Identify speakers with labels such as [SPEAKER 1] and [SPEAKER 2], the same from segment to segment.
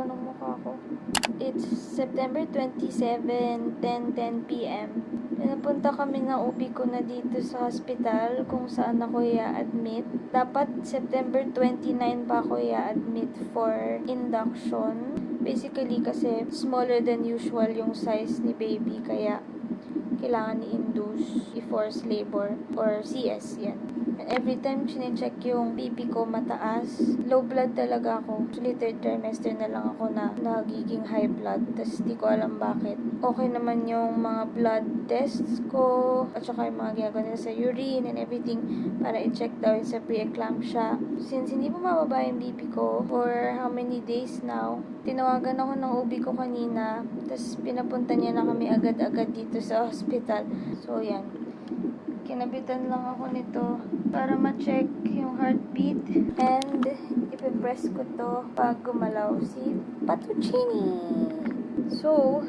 [SPEAKER 1] haba ng mukha ko. It's September 27, 10:10 p.m. Pinapunta kami ng OB ko na dito sa hospital kung saan ako i-admit. Dapat September 29 pa ako i-admit for induction. Basically kasi smaller than usual yung size ni baby kaya kailangan i-induce, i-force labor, or CS yan. And every time sinecheck yung BP ko mataas, low blood talaga ako. Actually, third trimester na lang ako na nagiging high blood. Tapos di ko alam bakit. Okay naman yung mga blood tests ko, at saka yung mga ginagawa nila sa urine and everything para i-check daw yung sa pre-eclampsia. Since hindi pa mababa yung BP ko for how many days now, tinawagan ako ng OB ko kanina, tapos pinapunta niya na kami agad-agad dito sa hospital. So, yan. Kinabitan lang ako nito para ma-check yung heartbeat. And, ipipress ko to pag gumalaw si Patuccini. So,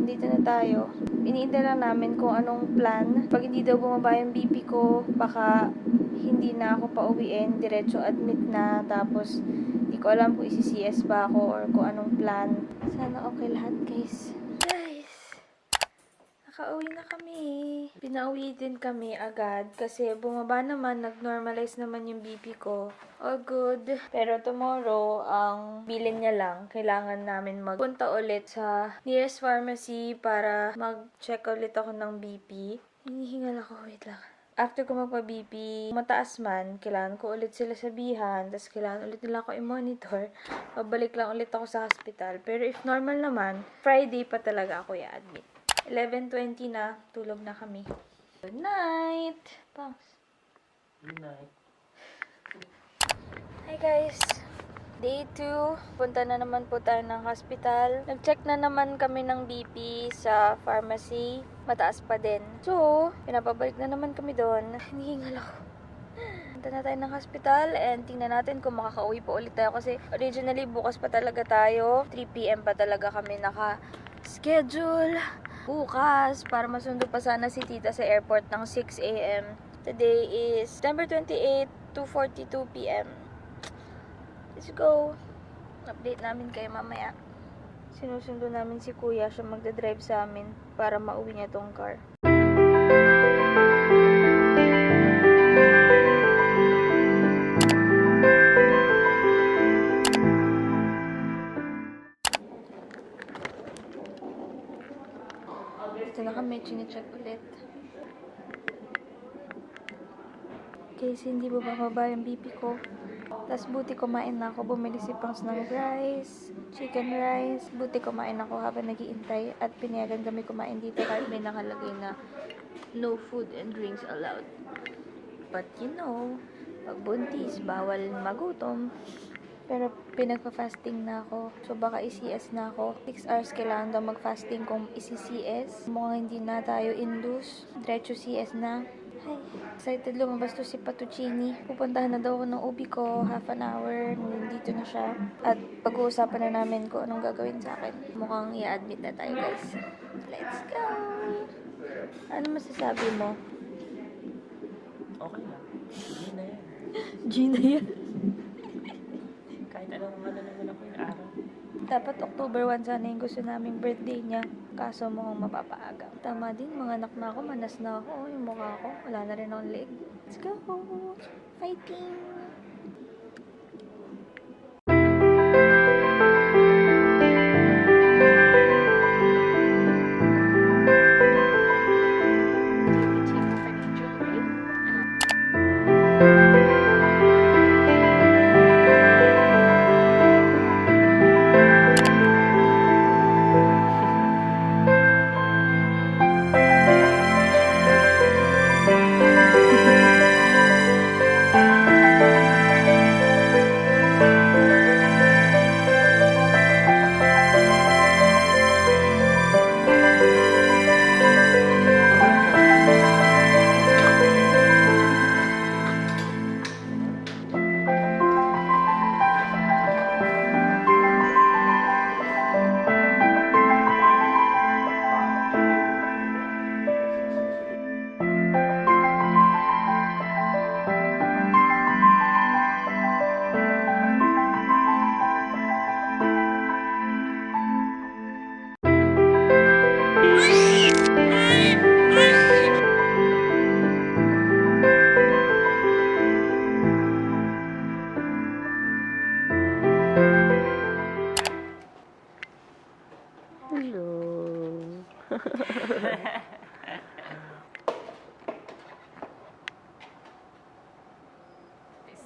[SPEAKER 1] dito na tayo. Iniintay lang namin kung anong plan. Pag hindi daw bumaba yung BP ko, baka hindi na ako pauwiin. Diretso admit na. Tapos, hindi ko alam kung isi-CS ba ako or kung anong plan. Sana okay lahat, guys. Nakauwi na kami. Pinauwi din kami agad kasi bumaba naman, nag-normalize naman yung BP ko. All good. Pero tomorrow, ang bilin niya lang, kailangan namin magpunta ulit sa nearest pharmacy para mag-check ulit ako ng BP. Hinihingal ako, wait lang. After ko magpa-BP, mataas man, kailangan ko ulit sila sabihan, tapos kailangan ulit nila ako i-monitor. Pabalik lang ulit ako sa hospital. Pero if normal naman, Friday pa talaga ako i-admit. 11:20 na, tulog na kami. Good night! Thanks.
[SPEAKER 2] Good night.
[SPEAKER 1] Hi guys! Day 2, punta na naman po tayo ng hospital. Nag-check na naman kami ng BP sa pharmacy. Mataas pa din. So, pinapabalik na naman kami doon. Hinihingal ako. Punta na tayo ng hospital and tingnan natin kung makakauwi po ulit tayo kasi originally bukas pa talaga tayo. 3 p.m. pa talaga kami naka-schedule bukas para masundo pa sana si tita sa airport ng 6 a.m. Today is September 28, 2:42 p.m. Let's go. Update namin kayo mamaya. Sinusundo namin si kuya, siya magdadrive sa amin para mauwi niya tong car. Ito na kami, chine-check ulit. Kasi hindi bababa yung BP ko. Tapos buti kumain na ako. Bumili si Pangs ng rice, chicken rice. Buti kumain ako habang nag-iintay. At pinayagan kami kumain dito kahit may nakalagay na no food and drinks allowed. But you know, pag buntis, bawal magutom. Pero pinagpa-fasting na ako. So baka i-CS na ako. 6 hours kailangan daw mag-fasting kung isi-CS. Mukhang hindi na tayo induce. Diretso CS na. Ay, excited lumabas to si Patuccini. Pupuntahan na daw ako ng OB ko. Half an hour. Nandito na siya. At pag-uusapan na namin kung anong gagawin sa akin. Mukhang i-admit na tayo, guys. Let's go! Ano masasabi mo?
[SPEAKER 2] Okay lang. Hindi na yan.
[SPEAKER 1] Gina yan.
[SPEAKER 2] Kahit anong naman ako yung araw.
[SPEAKER 1] Dapat October 1 sana yung gusto naming birthday niya. Kaso mukhang mapapaaga. Tama din, mga anak na ako, manas na ako. Yung mukha ko, wala na rin akong leg. Let's go! Fighting!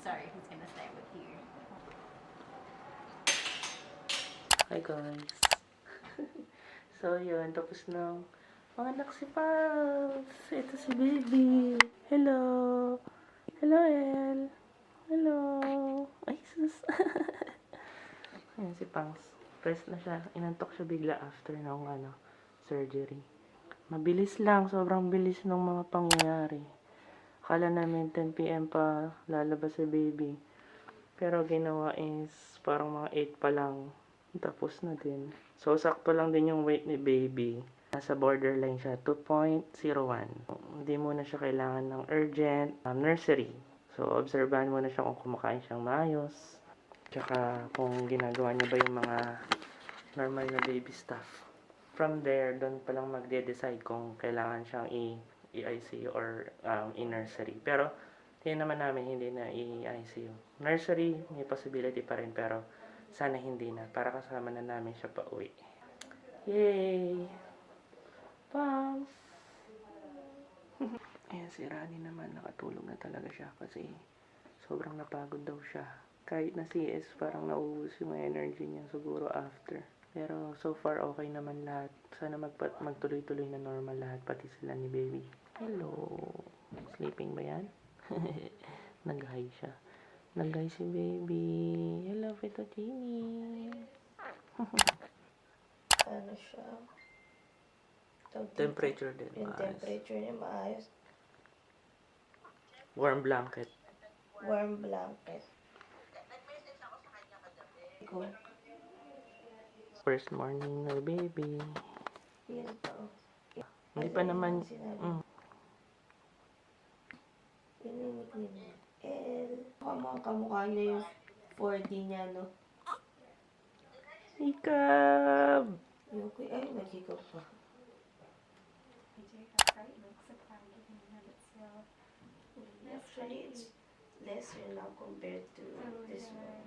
[SPEAKER 2] Sorry, he's gonna stay with you.
[SPEAKER 3] Hi guys. So yun, tapos na mga anak si Pals. Ito si baby. Hello. Hello, El. Hello. Ay, sus. Ayan si Pals. Press na siya. Inantok siya bigla after ng surgery. Mabilis lang. Sobrang bilis ng mga pangyayari. Akala namin 10 p.m. pa lalabas si baby. Pero ginawa is parang mga 8 pa lang. Tapos na din. So, sakto lang din yung weight ni baby. Nasa borderline siya, 2.01. Hindi muna siya kailangan ng urgent nursery. So, obserbahan muna siya kung kumakain siyang maayos. Tsaka kung ginagawa niya ba yung mga normal na baby stuff. From there, doon pa lang magde-decide kung kailangan siyang i-ICU or i-nursery. Pero, tingnan naman namin hindi na i-ICU. Nursery, may possibility pa rin pero sana hindi na. Para kasama na namin siya pa uwi. Yay! Pams! Ayan, si Rani naman. Nakatulog na talaga siya kasi sobrang napagod daw siya. Kahit na CS, parang nauubos yung energy niya siguro after. Pero so far, okay naman lahat. Sana magtuloy-tuloy na normal lahat, pati sila ni baby. Hello! Sleeping ba yan? Nag-hi siya. Nag-hi si baby. Hello, fettuccine.
[SPEAKER 4] Ano siya?
[SPEAKER 3] Temperature din.
[SPEAKER 4] Yung
[SPEAKER 3] maayos.
[SPEAKER 4] temperature niya maayos.
[SPEAKER 3] Warm blanket.
[SPEAKER 4] Warm blanket. Go.
[SPEAKER 3] First morning na baby.
[SPEAKER 4] Yan pa.
[SPEAKER 3] Hindi pa naman.
[SPEAKER 4] Pininik niya. Kamukha niya yung 4D niya, no?
[SPEAKER 3] Hikab!
[SPEAKER 4] Yung ay, naghikap pa. Actually, it's lesser now compared to this one.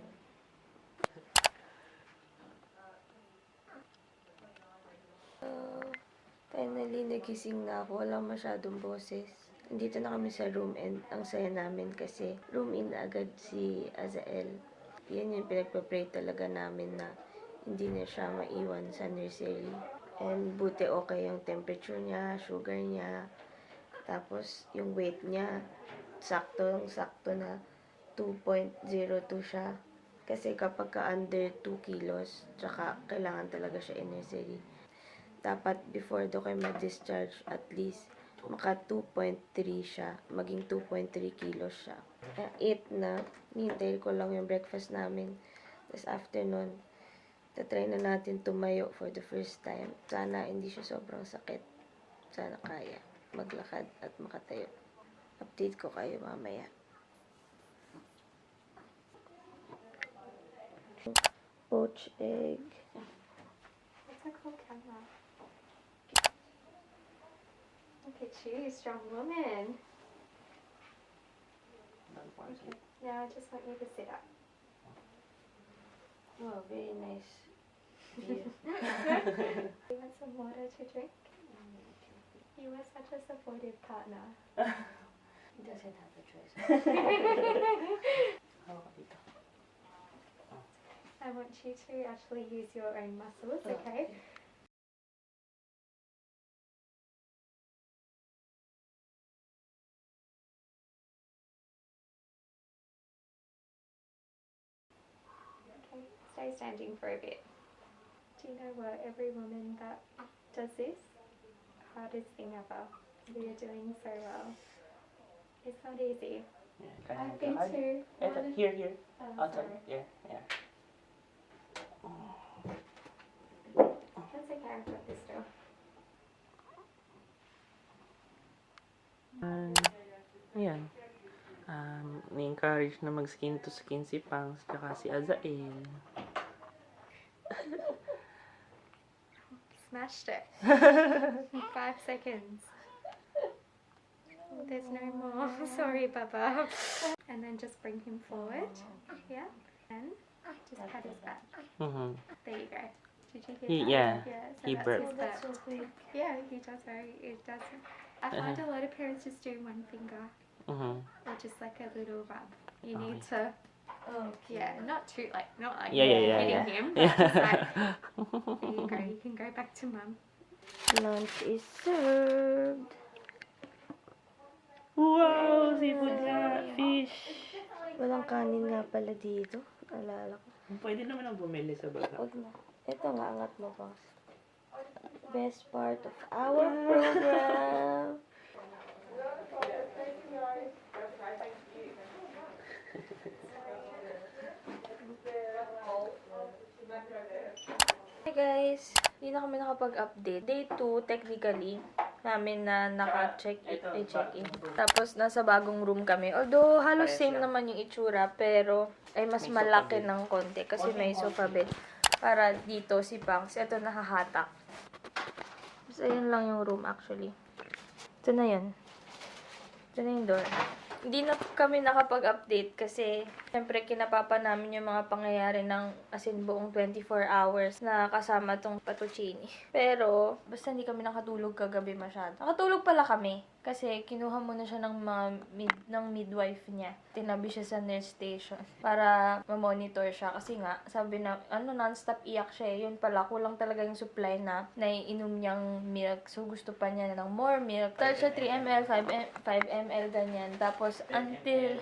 [SPEAKER 1] Finally, nagising na ako. Walang masyadong boses. Nandito na kami sa room and ang saya namin kasi room in agad si Azael. Yan yung pinagpa-pray talaga namin na hindi na siya maiwan sa nursery. And buti okay yung temperature niya, sugar niya, tapos yung weight niya, sakto na 2.02 siya. Kasi kapag ka under 2 kilos, tsaka kailangan talaga siya in nursery. Dapat before do kayo mag-discharge, at least maka 2.3 siya, maging 2.3 kilos siya. 8 na, hintay ko lang yung breakfast namin. Tapos after nun, tatry na natin tumayo for the first time. Sana hindi siya sobrang sakit. Sana kaya maglakad at makatayo. Update ko kayo mamaya. Poached egg.
[SPEAKER 5] What's a cool camera? Look at you, strong woman. Okay, now I just want you to sit up.
[SPEAKER 1] Oh, very nice view.
[SPEAKER 5] You want some water to drink? You were such a supportive partner.
[SPEAKER 1] He doesn't have a choice.
[SPEAKER 5] I want you to actually use your own muscles, okay? Okay, stay standing for a bit. Do you know what? Every woman that does this, hardest thing ever. You're doing so well. It's not easy. I've been to one.
[SPEAKER 3] Here.
[SPEAKER 5] Oh,
[SPEAKER 3] Outside.
[SPEAKER 5] sorry.
[SPEAKER 3] Yeah.
[SPEAKER 5] That's okay, I've got this still.
[SPEAKER 3] Ayan. Ni-encourage na mag-skin to skin si Pangs tsaka si Azael.
[SPEAKER 5] Smashed it. 5 seconds. There's no more. Sorry, Baba. And then just bring him forward. Yeah. And just pat his back.
[SPEAKER 3] Mhm.
[SPEAKER 5] There you go. Did you hear
[SPEAKER 3] He-
[SPEAKER 5] that?
[SPEAKER 3] yeah,
[SPEAKER 5] So
[SPEAKER 3] he
[SPEAKER 5] that's
[SPEAKER 3] burped.
[SPEAKER 5] his
[SPEAKER 1] Oh, that's
[SPEAKER 5] burp.
[SPEAKER 1] so quick.
[SPEAKER 5] Yeah, he does. It does. I find a lot of parents just do one finger
[SPEAKER 3] Mm-hmm.
[SPEAKER 5] or just like a little rub. You
[SPEAKER 3] Oh,
[SPEAKER 5] need to,
[SPEAKER 1] Okay.
[SPEAKER 5] yeah, not like
[SPEAKER 3] Yeah, yeah, yeah,
[SPEAKER 5] hitting
[SPEAKER 3] yeah.
[SPEAKER 5] him, but just like,
[SPEAKER 3] Yeah.
[SPEAKER 5] there you go. You can go back to mum.
[SPEAKER 1] Lunch is served.
[SPEAKER 3] Wow, seafood nga, fish.
[SPEAKER 1] Walang kanin nga pala dito. Alala ko.
[SPEAKER 3] Pwede naman ang bumili sa baba.
[SPEAKER 1] Huwag na. Ito nga, angat mo pa. Best part of our program. Hey guys, hindi na kami nakapag-update. Day 2, technically, namin na naka-check-in. Tapos, nasa bagong room kami. Although, halos same naman yung itsura, pero ay mas
[SPEAKER 3] May
[SPEAKER 1] malaki
[SPEAKER 3] sofa bed.
[SPEAKER 1] ng konti kasi may sofa bed. Para dito si Pangs, ito nakahatak. So, ayun lang yung room actually. Ito na yun. Ito na yung door. Hindi na kami nakapag-update kasi syempre kinapapa namin yung mga pangyayari ng as in buong 24 hours na kasama tong Patuccini. Pero basta hindi kami nakatulog kagabi masyado. Nakatulog pala kami kasi kinuha muna siya ng ng midwife niya. Tinabi siya sa nurse station para ma-monitor siya kasi nga sabi na non-stop iyak siya. Yun pala kulang talaga yung supply na naiinom niyang milk. So gusto pa niya ng more milk. Start siya 3 ml, 5 ml ganyan. Tapos until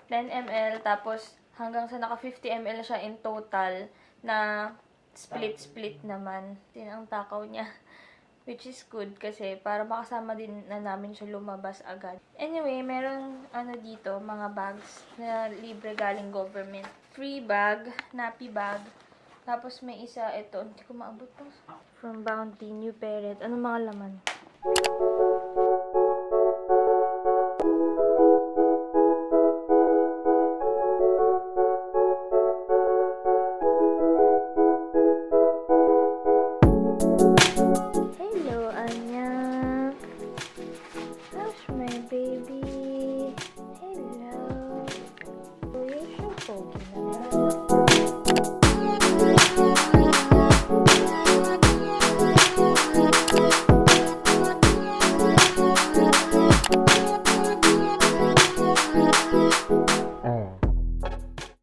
[SPEAKER 1] 10 ml tapos hanggang sa naka 50 ml siya in total na split naman. Din ang takaw niya. Which is good kasi para makasama din na namin siya lumabas agad. Anyway, meron dito, mga bags na libre galing government. Free bag, nappy bag. Tapos may isa, ito, hindi ko maabot pa. From Bounty, new parent. Ano mga laman?